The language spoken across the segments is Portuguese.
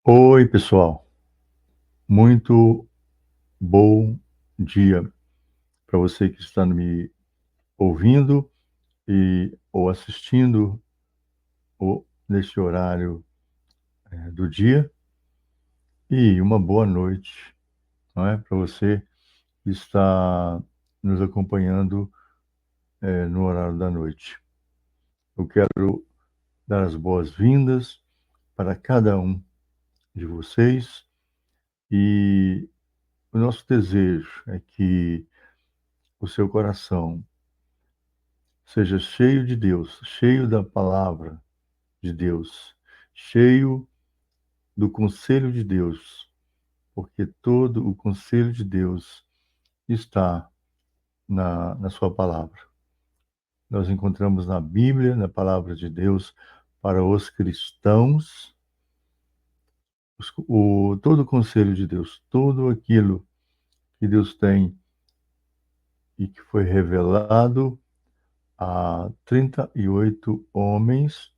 Oi, pessoal. Muito bom dia para você que está me ouvindo ou assistindo neste horário do dia, e uma boa noite, não é, para você que está nos acompanhando no horário da noite. Eu quero dar as boas-vindas para cada um de vocês, e o nosso desejo é que o seu coração seja cheio de Deus, cheio da palavra de Deus, cheio do conselho de Deus, porque todo o conselho de Deus está na sua palavra. Nós encontramos na Bíblia, na palavra de Deus, para os cristãos, todo o conselho de Deus, tudo aquilo que Deus tem e que foi revelado a 38 homens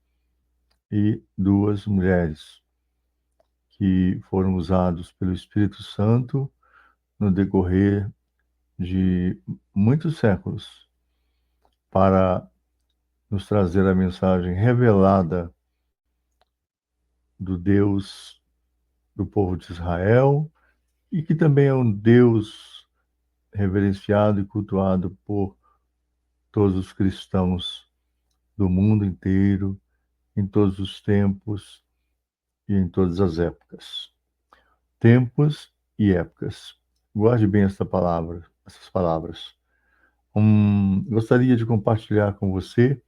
e 2 mulheres, que foram usados pelo Espírito Santo no decorrer de muitos séculos para nos trazer a mensagem revelada do Deus do povo de Israel, e que também é um Deus reverenciado e cultuado por todos os cristãos do mundo inteiro, em todos os tempos e em todas as épocas. Tempos e épocas. Guarde bem essas palavras. Gostaria de compartilhar com você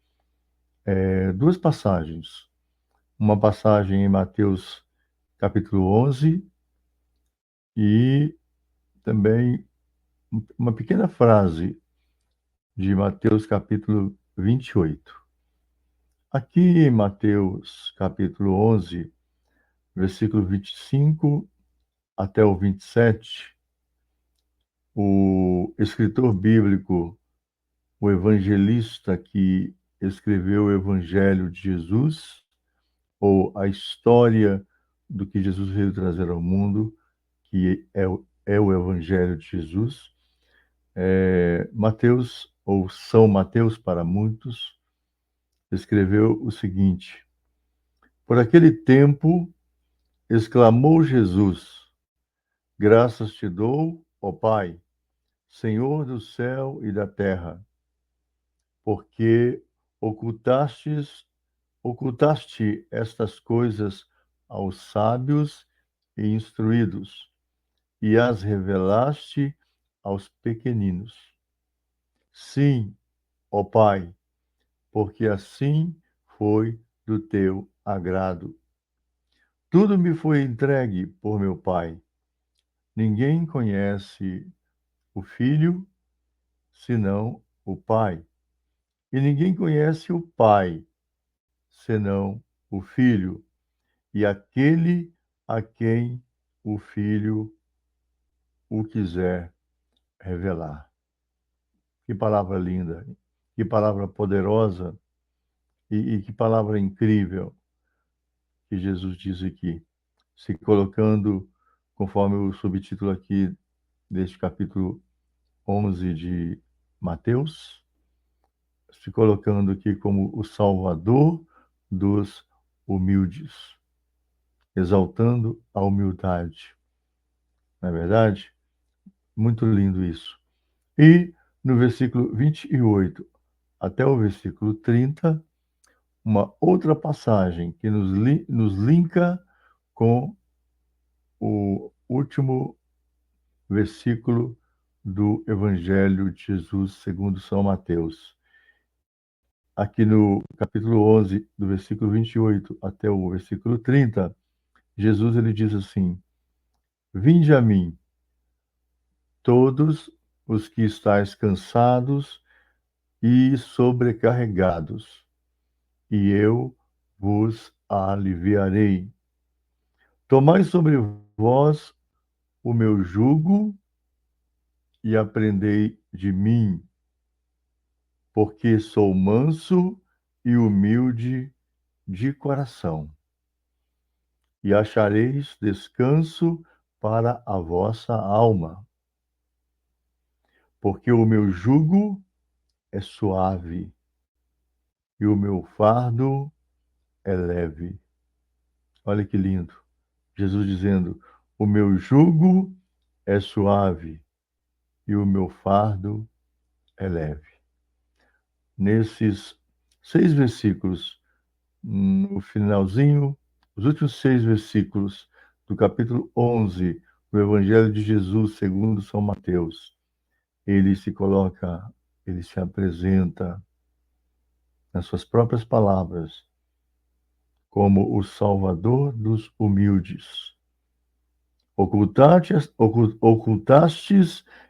duas passagens. Uma passagem em Mateus capítulo 11 e também uma pequena frase de Mateus capítulo 28. Aqui em Mateus capítulo 11, versículo 25 até o 27, o escritor bíblico, o evangelista que escreveu o Evangelho de Jesus, ou a história do que Jesus veio trazer ao mundo, que é o Evangelho de Jesus. Mateus, ou São Mateus para muitos, escreveu o seguinte: Por aquele tempo, exclamou Jesus: Graças te dou, ó Pai, Senhor do céu e da terra, porque ocultaste estas coisas aos sábios e instruídos, e as revelaste aos pequeninos. Sim, ó Pai, porque assim foi do teu agrado. Tudo me foi entregue por meu Pai. Ninguém conhece o Filho senão o Pai, e ninguém conhece o Pai senão o Filho, e aquele a quem o Filho o quiser revelar. Que palavra linda, que palavra poderosa e que palavra incrível que Jesus diz aqui, se colocando, conforme o subtítulo aqui deste capítulo 11 de Mateus, se colocando aqui como o Salvador dos humildes, exaltando a humildade. Não é verdade? Muito lindo isso. E no versículo 28 até o versículo 30, uma outra passagem que nos linka com o último versículo do Evangelho de Jesus segundo São Mateus. Aqui no capítulo 11, do versículo 28 até o versículo 30, Jesus ele diz assim: Vinde a mim, todos os que estáis cansados e sobrecarregados, e eu vos aliviarei. Tomai sobre vós o meu jugo e aprendei de mim, porque sou manso e humilde de coração, e achareis descanso para a vossa alma, porque o meu jugo é suave e o meu fardo é leve. Olha que lindo. Jesus dizendo: o meu jugo é suave e o meu fardo é leve. Nesses 6 versículos, no finalzinho, os últimos 6 versículos do capítulo 11 do Evangelho de Jesus segundo São Mateus, ele se coloca, ele se apresenta nas suas próprias palavras como o Salvador dos humildes. Ocultastes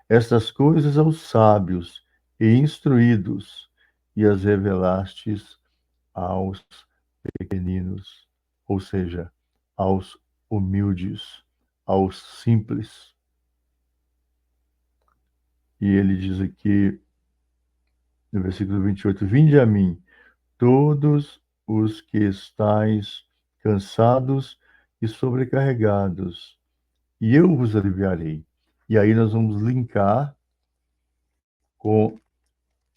estas coisas aos sábios e instruídos, e as revelastes aos pequeninos, ou seja, aos humildes, aos simples. E ele diz aqui no versículo 28, vinde a mim, todos os que estáis cansados e sobrecarregados, e eu vos aliviarei. E aí nós vamos linkar com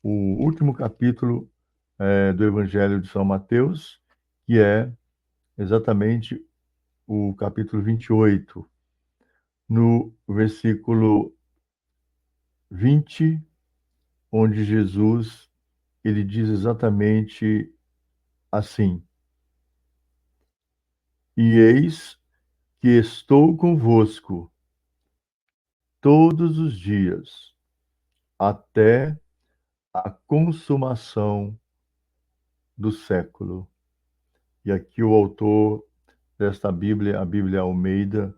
o último capítulo do Evangelho de São Mateus, que é exatamente o capítulo 28, no versículo 20, onde Jesus ele diz exatamente assim: E eis que estou convosco todos os dias, até a consumação do século. E aqui o autor desta Bíblia, a Bíblia Almeida,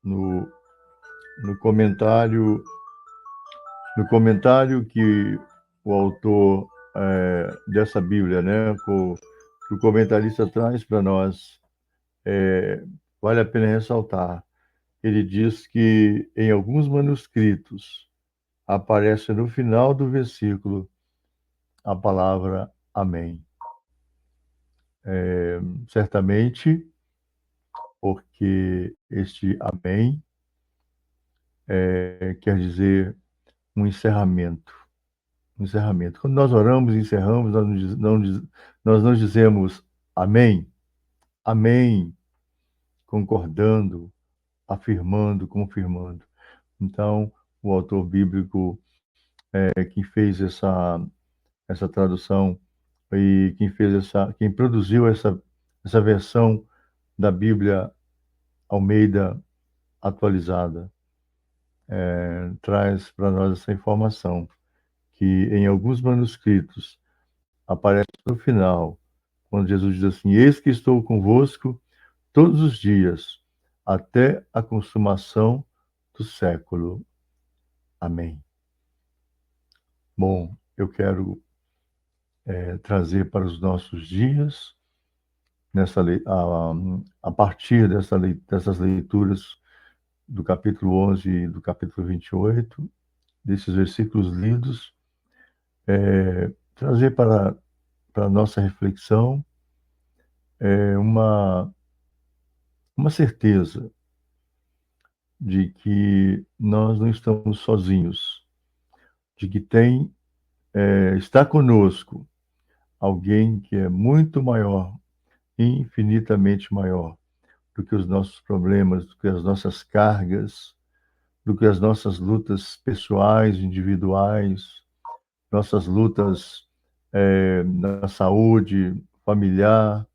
no, no comentário no comentário que o autor dessa Bíblia, né, que o comentarista traz para nós, vale a pena ressaltar. Ele diz que em alguns manuscritos aparece no final do versículo a palavra Amém. Certamente, porque este Amém quer dizer um encerramento. Um encerramento. Quando nós oramos e encerramos, nós não dizemos Amém, Amém, concordando, afirmando, confirmando. Então, o autor bíblico quem fez essa tradução e quem produziu essa versão da Bíblia Almeida atualizada, traz para nós essa informação, que em alguns manuscritos aparece no final, quando Jesus diz assim: Eis que estou convosco todos os dias, até a consumação do século. Amém. Bom, eu quero trazer para os nossos dias, a partir dessas leituras do capítulo 11 e do capítulo 28, desses versículos lidos, trazer para a nossa reflexão uma certeza de que nós não estamos sozinhos, de que está conosco alguém que é muito maior, infinitamente maior do que os nossos problemas, do que as nossas cargas, do que as nossas lutas pessoais, individuais, nossas lutas na saúde familiar,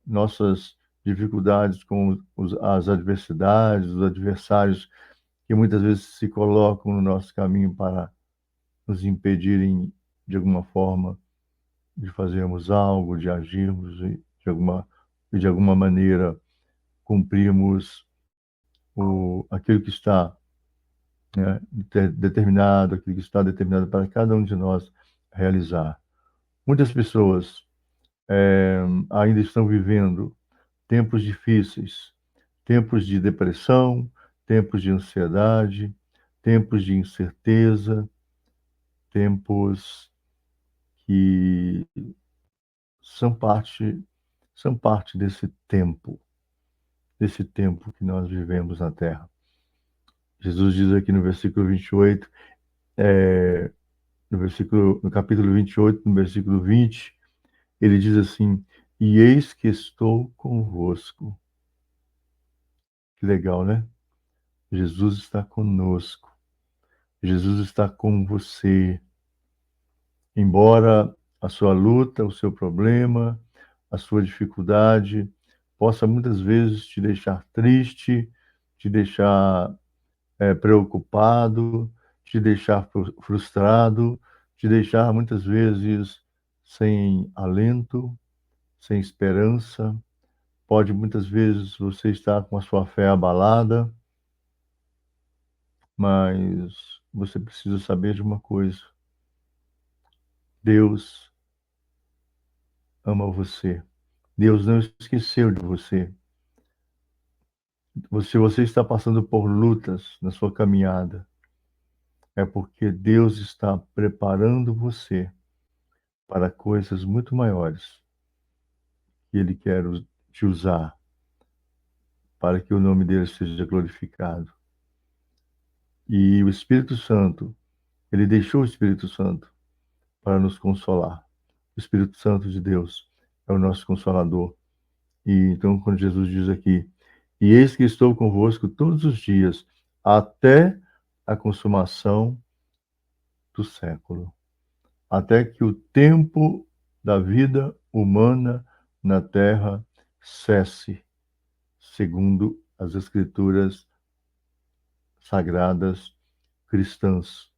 nossas dificuldades com as adversidades, os adversários que muitas vezes se colocam no nosso caminho para nos impedirem, de alguma forma, de fazermos algo, de agirmos e de alguma maneira cumprirmos aquilo que está, né, determinado, aquilo que está determinado para cada um de nós realizar. Muitas pessoas ainda estão vivendo tempos difíceis, tempos de depressão, tempos de ansiedade, tempos de incerteza, tempos que são parte, são parte desse tempo. desse tempo que nós vivemos na Terra. Jesus diz aqui no versículo 28, no capítulo 28, no versículo 20, ele diz assim: e eis que estou convosco. Que legal, né? Jesus está conosco. Jesus está com você. Embora a sua luta, o seu problema, a sua dificuldade possa muitas vezes te deixar triste, te deixar preocupado, te deixar frustrado, te deixar muitas vezes sem alento, sem esperança. Pode muitas vezes você estar com a sua fé abalada, mas você precisa saber de uma coisa: Deus ama você. Deus não esqueceu de você. Se você está passando por lutas na sua caminhada, é porque Deus está preparando você para coisas muito maiores que Ele quer te usar para que o nome dele seja glorificado. E o Espírito Santo, Ele deixou o Espírito Santo para nos consolar. O Espírito Santo de Deus é o nosso consolador. E então, quando Jesus diz aqui: e eis que estou convosco todos os dias, até a consumação do século, até que o tempo da vida humana na terra cesse, segundo as Escrituras sagradas cristãs,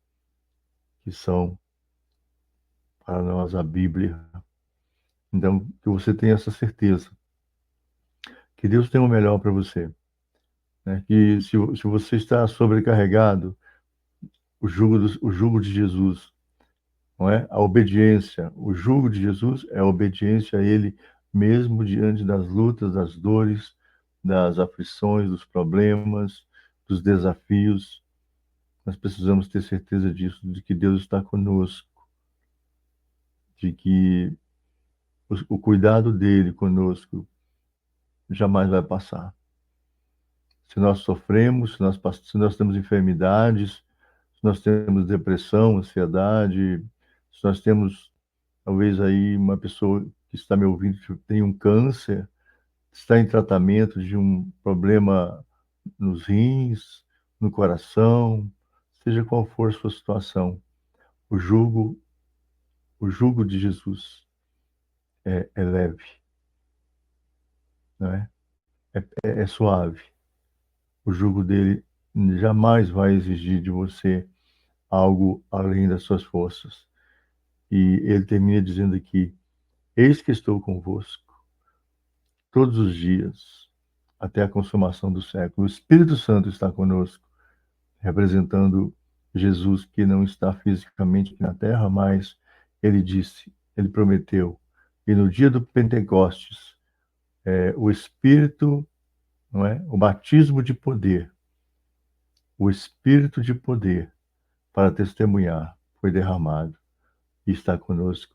que são para nós a Bíblia. Então, que você tenha essa certeza, que Deus tem o melhor para você, né? Que se você está sobrecarregado, o jugo de Jesus, não é? A obediência, o jugo de Jesus é a obediência a Ele mesmo diante das lutas, das dores, das aflições, dos problemas, dos desafios. Nós precisamos ter certeza disso, de que Deus está conosco, de que o cuidado dele conosco jamais vai passar. Se nós sofremos, se nós temos enfermidades, se nós temos depressão, ansiedade, se nós temos, talvez aí, uma pessoa que está me ouvindo que tem um câncer, está em tratamento de um problema nos rins, no coração, seja qual for a sua situação, o jugo, o jugo de Jesus é leve, não é? É suave. O jugo dele jamais vai exigir de você algo além das suas forças. E ele termina dizendo aqui: eis que estou convosco todos os dias, até a consumação do século. O Espírito Santo está conosco, representando Jesus, que não está fisicamente aqui na terra, mas ele disse, ele prometeu. E no dia do Pentecostes, o Espírito, não é? O batismo de poder, o Espírito de poder para testemunhar foi derramado e está conosco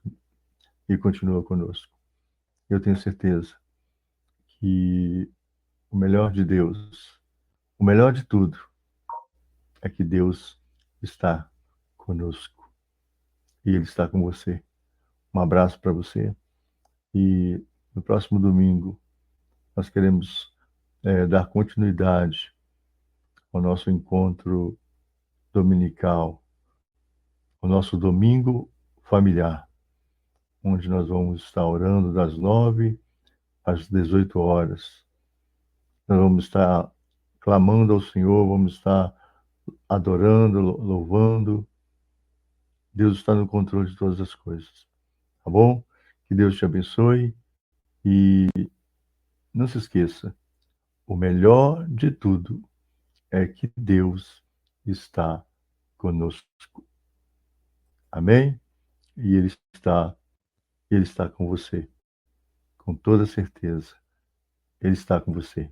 e continua conosco. Eu tenho certeza que o melhor de Deus, o melhor de tudo, é que Deus está conosco e Ele está com você. Um abraço para você e no próximo domingo nós queremos dar continuidade ao nosso encontro dominical, ao nosso domingo familiar, onde nós vamos estar orando das 9 às 18 horas. Nós vamos estar clamando ao Senhor, vamos estar adorando, louvando. Deus está no controle de todas as coisas, tá bom? Que Deus te abençoe e não se esqueça, o melhor de tudo é que Deus está conosco. Amém? E Ele está com você, com toda certeza. Ele está com você.